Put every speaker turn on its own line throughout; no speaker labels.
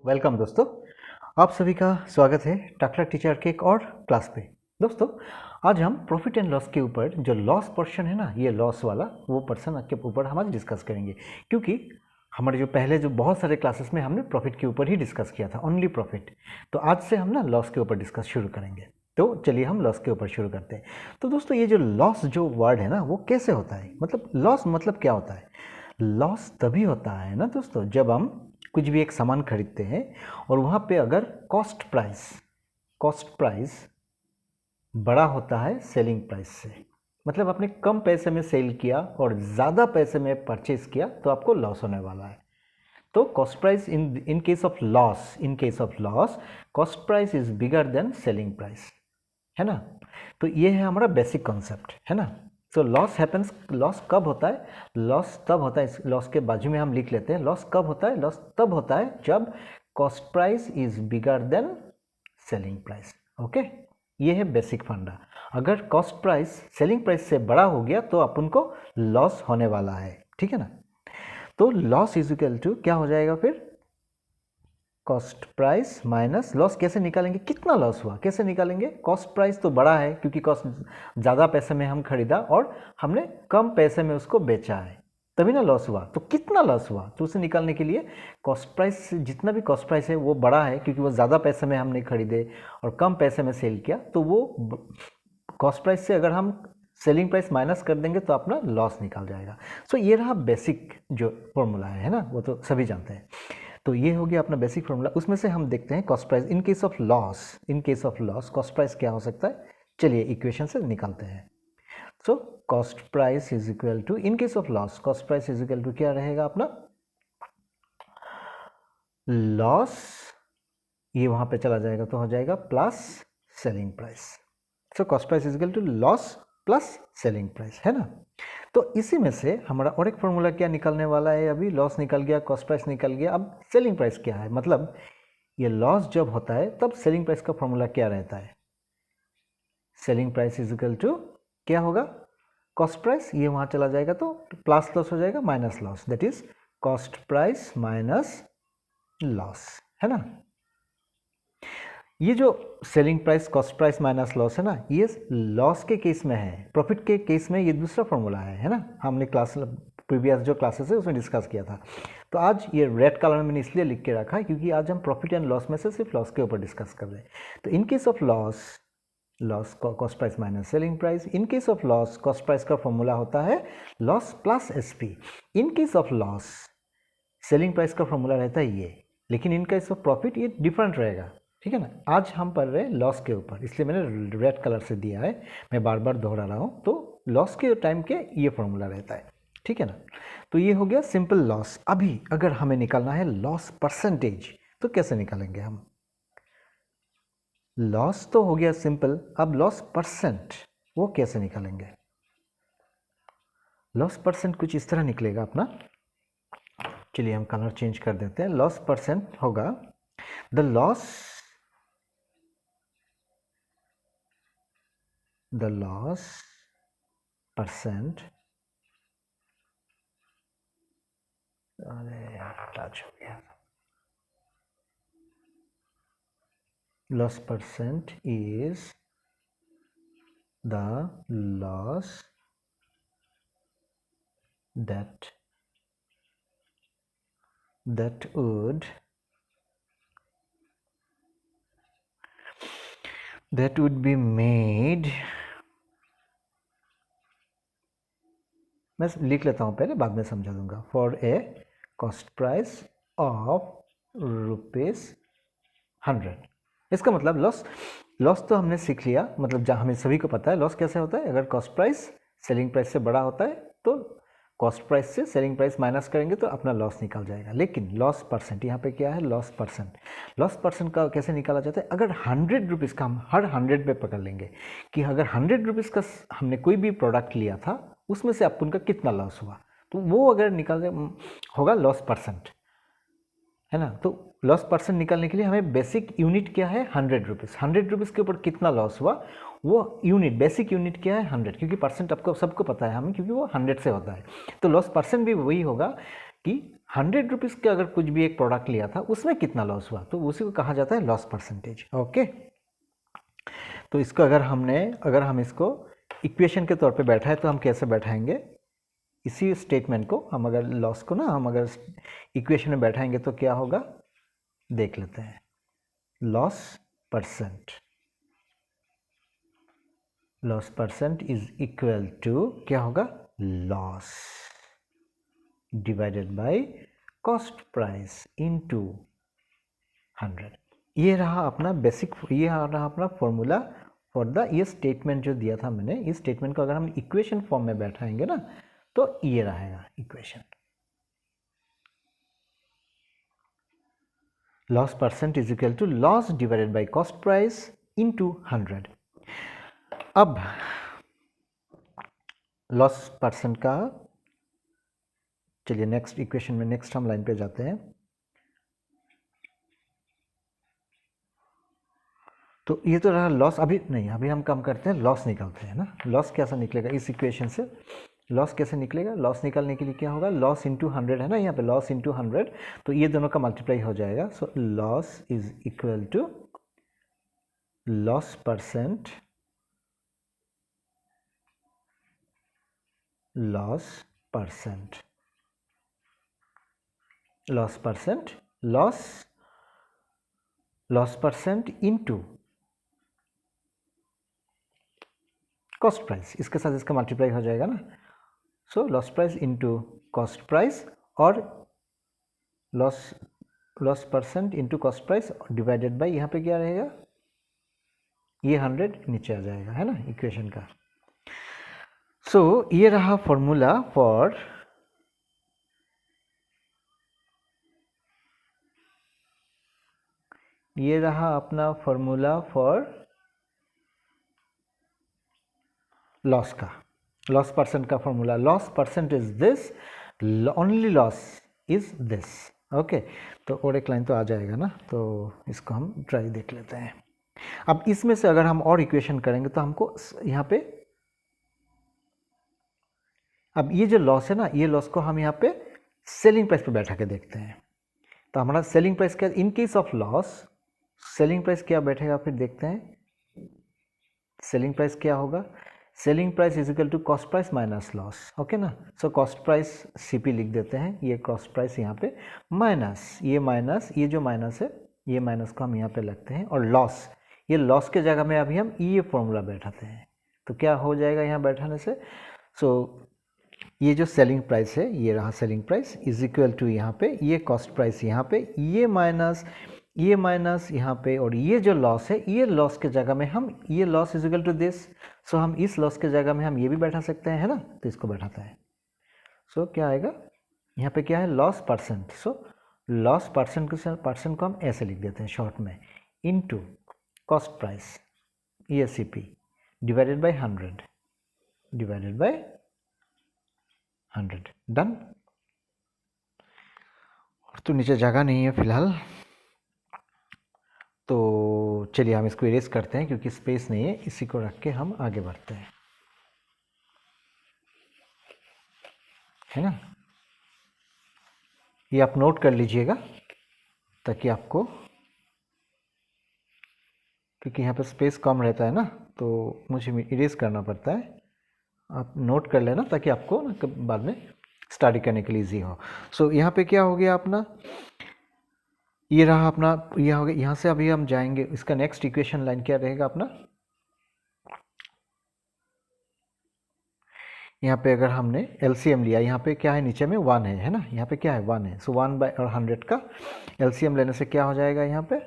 Welcome दोस्तों, आप सभी का स्वागत है टाकला टीचर के एक और क्लास पे। दोस्तों, आज हम प्रॉफिट एंड लॉस के ऊपर जो लॉस पोर्शन है ना, ये लॉस वाला वो पर्सन के ऊपर हम आज डिस्कस करेंगे, क्योंकि हमारे जो पहले जो बहुत सारे क्लासेस में हमने प्रॉफिट के ऊपर ही डिस्कस किया था, ओनली प्रॉफिट। तो आज से हम ना लॉस के ऊपर डिस्कस शुरू करेंगे। तो चलिए हम लॉस के ऊपर शुरू करते हैं। तो दोस्तों, ये जो लॉस जो वर्ड है ना, वो कैसे होता है, मतलब लॉस मतलब क्या होता है? लॉस तभी होता है ना दोस्तों, जब हम कुछ भी एक सामान खरीदते हैं और वहाँ पे अगर कॉस्ट प्राइस बड़ा होता है सेलिंग प्राइस से, मतलब आपने कम पैसे में सेल किया और ज़्यादा पैसे में परचेज किया, तो आपको लॉस होने वाला है। तो cost price in case of loss cost price is bigger than selling price, है ना। तो ये है हमारा बेसिक कॉन्सेप्ट, है ना। तो लॉस कब होता है? लॉस तब होता है, इस लॉस के बाजू में हम लिख लेते हैं, लॉस कब होता है? लॉस तब होता है जब cost price is bigger than selling price. Okay, ये है बेसिक फंडा। अगर कॉस्ट प्राइस सेलिंग प्राइस से बड़ा हो गया तो अपन को लॉस होने वाला है, ठीक है ना। तो लॉस इज इक्वल टू क्या हो जाएगा फिर? Cost price minus loss. कैसे निकालेंगे कितना लॉस हुआ, कैसे निकालेंगे? कॉस्ट प्राइस तो बड़ा है क्योंकि कॉस्ट ज़्यादा पैसे में हम खरीदा और हमने कम पैसे में उसको बेचा है, तभी ना लॉस हुआ। तो कितना लॉस हुआ, तो उसे निकालने के लिए कॉस्ट प्राइस, जितना भी कॉस्ट प्राइस है वो बड़ा है क्योंकि वो ज़्यादा पैसे में हमने खरीदे और कम पैसे में सेल किया, तो वो कॉस्ट प्राइस से अगर हम सेलिंग प्राइस माइनस कर देंगे तो अपना लॉस निकल जाएगा। सो ये रहा बेसिक जो फॉर्मूला है ना, वो तो सभी जानते हैं। तो ये हो गया अपना बेसिक फॉर्मूला। उसमें से हम देखते हैं cost price in case of loss cost price क्या हो सकता है। चलिए इक्वेशन से निकालते हैं। So cost price is equal to, in case of loss cost price is equal to क्या रहेगा अपना? लॉस, ये वहां पे चला जाएगा तो हो जाएगा plus selling price. So cost price is equal to loss plus selling price, है ना। तो इसी में से हमारा और एक फॉर्मूला क्या निकलने वाला है? अभी लॉस निकल गया, कॉस्ट प्राइस निकल गया, अब सेलिंग प्राइस क्या है? मतलब ये लॉस जब होता है तब सेलिंग प्राइस का फॉर्मूला क्या रहता है? Selling price is equal to क्या होगा? कॉस्ट प्राइस, ये वहां चला जाएगा तो प्लस लॉस हो जाएगा minus loss, that is cost price minus loss, है ना। ये जो selling price cost price minus loss है ना, ये लॉस के केस में है। प्रॉफिट के केस में ये दूसरा फॉर्मूला है ना। हमने क्लास प्रीवियस जो क्लासेस है उसमें डिस्कस किया था। तो आज ये रेड कलर में मैंने इसलिए लिख के रखा है क्योंकि आज हम प्रॉफिट एंड लॉस में से सिर्फ लॉस के ऊपर डिस्कस कर रहे हैं। तो इन case of loss cost price minus selling price. In case of loss cost price का फॉर्मूला होता है loss plus SP. In case of loss selling price का फॉर्मूला रहता है ये, लेकिन इन केस ऑफ प्रॉफिट ये डिफरेंट रहेगा, ठीक है ना। आज हम पढ़ रहे हैं लॉस के ऊपर, इसलिए मैंने रेड कलर से दिया है, मैं बार बार दोहरा रहा हूँ। तो लॉस के टाइम के ये फॉर्मूला रहता है, ठीक है ना। तो ये हो गया सिंपल लॉस। अभी अगर हमें निकालना है लॉस परसेंटेज, तो कैसे निकालेंगे हम? लॉस तो हो गया सिंपल, अब लॉस परसेंट वो कैसे निकालेंगे? लॉस परसेंट कुछ इस तरह निकलेगा अपना। चलिए हम कलर चेंज कर देते हैं। लॉस परसेंट होगा द लॉस परसेंट, अरे टच हो गया, loss percent is the loss that would be made, मैं लिख लेता हूँ पहले, बाद में समझा दूंगा। For a cost price of ₹100। इसका मतलब लॉस तो हमने सीख लिया, मतलब जहाँ हमें सभी को पता है लॉस कैसे होता है। अगर कॉस्ट प्राइस सेलिंग प्राइस से बड़ा होता है तो कॉस्ट प्राइस से सेलिंग प्राइस माइनस करेंगे तो अपना लॉस निकल जाएगा। लेकिन लॉस परसेंट यहाँ पे क्या है? लॉस परसेंट का कैसे निकाला जाता है? अगर 100 रुपीज़ का हम हर 100 पे पकड़ लेंगे कि अगर 100 रुपीज़ का हमने कोई भी प्रोडक्ट लिया था, उसमें से अपन का कितना लॉस हुआ, तो वो अगर निकाल होगा लॉस परसेंट, है ना। तो लॉस परसेंट निकालने के लिए हमें बेसिक यूनिट क्या है? 100 रुपीज़। 100 रुपीज़ के ऊपर कितना लॉस हुआ, वो यूनिट, बेसिक यूनिट क्या है? 100, क्योंकि परसेंट आपको सबको पता है हमें, क्योंकि वो 100 से होता है। तो लॉस परसेंट भी वही होगा कि 100 रुपीज़ का अगर कुछ भी एक प्रोडक्ट लिया था उसमें कितना लॉस हुआ, तो उसी को कहा जाता है लॉस परसेंटेज। ओके, तो इसको अगर हम इसको इक्वेशन के तौर पे बैठाए तो हम कैसे बैठाएंगे, इसी स्टेटमेंट को हम अगर लॉस को ना हम अगर इक्वेशन में बैठाएंगे तो क्या होगा, देख लेते हैं। Loss percent is equal to क्या होगा, loss divided by cost price into 100। ये रहा अपना बेसिक, ये रहा अपना फॉर्मूला फॉर द, ये स्टेटमेंट जो दिया था मैंने, इस स्टेटमेंट को अगर हम इक्वेशन फॉर्म में बैठाएंगे ना तो ये रहेगा equation. Loss percent is equal to loss divided by cost price into 100। अब लॉस परसेंट का, चलिए नेक्स्ट इक्वेशन में, नेक्स्ट हम लाइन पे जाते हैं। तो ये तो रहा लॉस, अभी नहीं, अभी हम कम करते हैं, लॉस निकालते हैं ना। लॉस कैसा निकलेगा इस इक्वेशन से, लॉस कैसे निकलेगा, लॉस निकालने के लिए क्या होगा, लॉस इंटू 100 है ना, यहाँ पे लॉस इंटू 100, तो ये दोनों का मल्टीप्लाई हो जाएगा। So loss is equal to loss percent, loss percent into cost price, इसके साथ इसका मल्टीप्लाई हो जाएगा ना। So loss price into cost price, और loss percent into cost price divided by, यहाँ पे क्या रहेगा, ये 100 नीचे आ जाएगा, है ना इक्वेशन का। सो ये रहा फॉर्मूला फॉर अपना फॉर्मूला फॉर लॉस का, लॉस परसेंट का formula. Loss percent is this, only loss is this. Okay, तो और एक लाइन तो आ जाएगा ना, तो इसको हम ट्राई देख लेते हैं। अब इसमें से अगर हम और इक्वेशन करेंगे तो हमको यहाँ पे, अब ये जो लॉस है ना, ये लॉस को हम यहाँ पे सेलिंग प्राइस पे बैठा के देखते हैं। तो हमारा सेलिंग प्राइस क्या, in case of loss selling price क्या बैठेगा, फिर देखते हैं सेलिंग प्राइस क्या होगा। Selling price is equal to cost price minus loss, okay ना। सो कॉस्ट प्राइस सीपी लिख देते हैं, ये कॉस्ट प्राइस यहाँ पे माइनस, ये जो माइनस है, ये माइनस को हम यहाँ पे लगते हैं, और लॉस, ये लॉस के जगह में अभी हम ये फॉर्मूला बैठाते हैं। तो क्या हो जाएगा यहाँ बैठाने से, सो ये जो सेलिंग प्राइस है, ये रहा selling price is equal to यहाँ पे ये कॉस्ट प्राइस यहाँ पे, ये माइनस यहाँ पे, और ये जो लॉस है, ये लॉस के जगह में हम, ये loss is equal to this, so हम इस लॉस के जगह में हम ये भी बैठा सकते हैं, है ना। तो इसको बैठाता है, सो क्या आएगा यहाँ पे, क्या है loss percent. So loss percent को हम ऐसे लिख देते हैं शॉर्ट में, इनटू कॉस्ट प्राइस, ये सीपी डिवाइडेड बाय 100 डन। तो नीचे जगह नहीं है फिलहाल, तो चलिए हम इसको इरेज करते हैं क्योंकि स्पेस नहीं है, इसी को रख के हम आगे बढ़ते हैं, है ना। ये आप नोट कर लीजिएगा ताकि आपको, क्योंकि यहाँ पर स्पेस कम रहता है ना, तो मुझे इरेज करना पड़ता है। आप नोट कर लेना ताकि आपको बाद में स्टडी करने के लिए ईजी हो। सो यहाँ पे क्या हो गया अपना, ये रहा अपना, यह हो गया। यहाँ से अभी हम जाएंगे, इसका नेक्स्ट इक्वेशन लाइन क्या रहेगा अपना, यहाँ पे अगर हमने एलसीएम लिया, यहाँ पे क्या है नीचे में 1 है ना, यहाँ पे क्या है 1 है। सो 1/100 का एलसीएम लेने से क्या हो जाएगा, यहाँ पे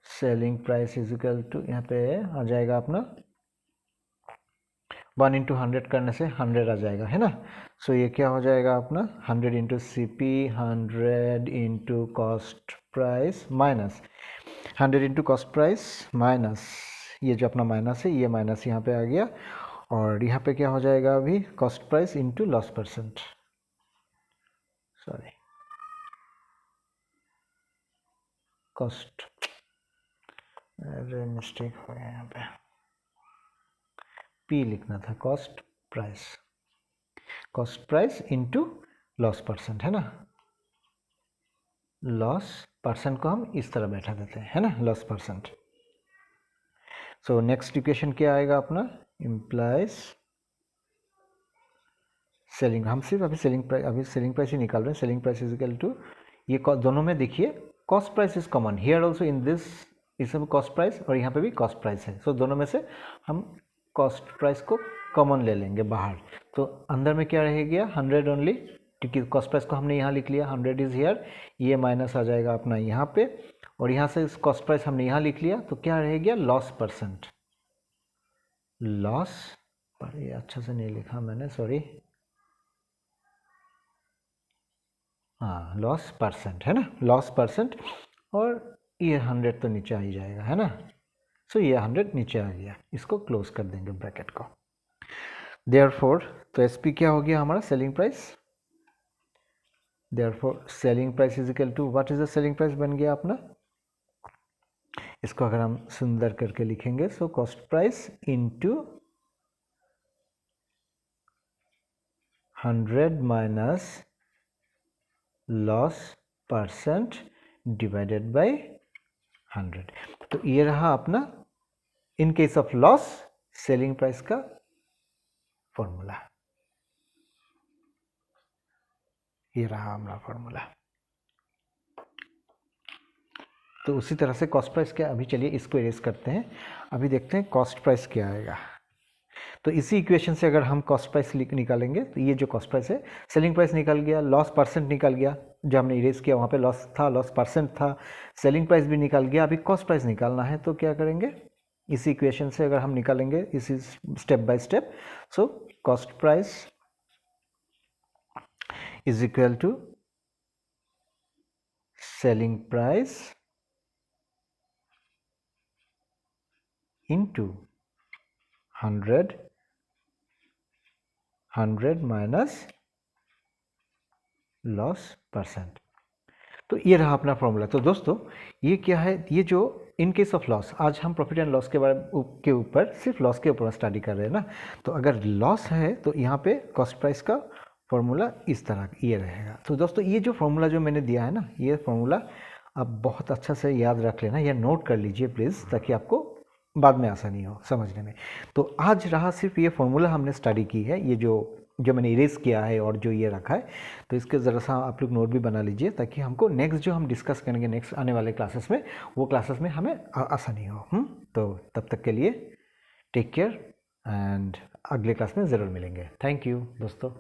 selling price is equal to, यहाँ पे आ जाएगा अपना 1 × 100 करने से 100 आ जाएगा, है ना। सो ये क्या हो जाएगा अपना 100 × CP, 100 × cost price minus 100 × cost price minus, ये जो अपना माइनस है, ये माइनस यहाँ पे आ गया, और यहाँ पे क्या हो जाएगा अभी cost price into loss percent, sorry cost, अरे मिस्टेक हो गया यहाँ पे, पी लिखना था, cost price into loss percent, है ना, लॉस परसेंट को हम इस तरह बैठा देते हैं, है ना, loss percent. So next equation क्या आएगा अपना, इम्प्लाइज सेलिंग, हम सिर्फ अभी सेलिंग प्राइस ही निकाल रहे हैं। Selling price is equal to, ये दोनों में देखिए cost price is common, here also in this, इस में कॉस्ट प्राइस और यहाँ पे भी कॉस्ट प्राइस है। सो दोनों में से हम कॉस्ट प्राइस को कॉमन ले लेंगे बाहर, तो अंदर में क्या रह गया 100 ओनली, क्योंकि कॉस्ट प्राइस को हमने यहाँ लिख लिया, 100 इज हियर, ये माइनस आ जाएगा अपना यहाँ पे, और यहाँ से कॉस्ट प्राइस हमने यहाँ लिख लिया, तो क्या रह गया लॉस परसेंट, लॉस पर, ये अच्छा से नहीं लिखा मैंने, सॉरी, हाँ लॉस परसेंट, है ना, लॉस परसेंट, और ये 100 तो नीचे आ ही जाएगा, है ना। सो ये 100 नीचे आ गया, इसको क्लोज कर देंगे ब्रैकेट को। देयरफॉर तो एसपी क्या हो गया हमारा, selling price, therefore selling price is equal to, what is the selling price बन गया अपना, इसको अगर हम सुंदर करके लिखेंगे, सो cost price into 100 minus loss percent divided by 100। तो ये रहा अपना in case of loss selling price का फॉर्मूला, ये रहा हमारा फॉर्मूला। तो उसी तरह से कॉस्ट प्राइस क्या, अभी चलिए इसको इरेज करते हैं, अभी देखते हैं कॉस्ट प्राइस क्या आएगा। तो इसी इक्वेशन से अगर हम कॉस्ट प्राइस निकालेंगे, तो ये जो कॉस्ट प्राइस है, सेलिंग प्राइस निकल गया, लॉस परसेंट निकल गया, जो हमने इरेज किया वहाँ पे लॉस था, लॉस परसेंट था, सेलिंग प्राइस भी निकल गया, अभी कॉस्ट प्राइस निकालना है, तो क्या करेंगे, इसी इक्वेशन से अगर हम निकालेंगे, इसी step by step, so cost price is equal to selling price into 100 minus loss percent. तो ये रहा अपना फॉर्मूला। तो दोस्तों ये क्या है, ये जो इन केस ऑफ लॉस, आज हम प्रॉफिट एंड लॉस के ऊपर सिर्फ लॉस के ऊपर स्टडी कर रहे हैं ना, तो अगर लॉस है तो यहाँ पे कॉस्ट प्राइस का फॉर्मूला इस तरह ये रहेगा। तो दोस्तों ये जो फॉर्मूला जो मैंने दिया है ना, ये फॉर्मूला आप बहुत अच्छा से याद रख लेना, या नोट कर लीजिए प्लीज़, ताकि आपको बाद में आसानी हो समझने में। तो आज रहा सिर्फ ये फॉर्मूला हमने स्टडी की है, ये जो मैंने इरेज किया है और जो ये रखा है, तो इसके ज़रा सा आप लोग नोट भी बना लीजिए, ताकि हमको नेक्स्ट जो हम डिस्कस करेंगे नेक्स्ट आने वाले क्लासेस में, वो क्लासेस में हमें आसानी हो। तो तब तक के लिए टेक केयर, एंड अगले क्लास में ज़रूर मिलेंगे। थैंक यू दोस्तों।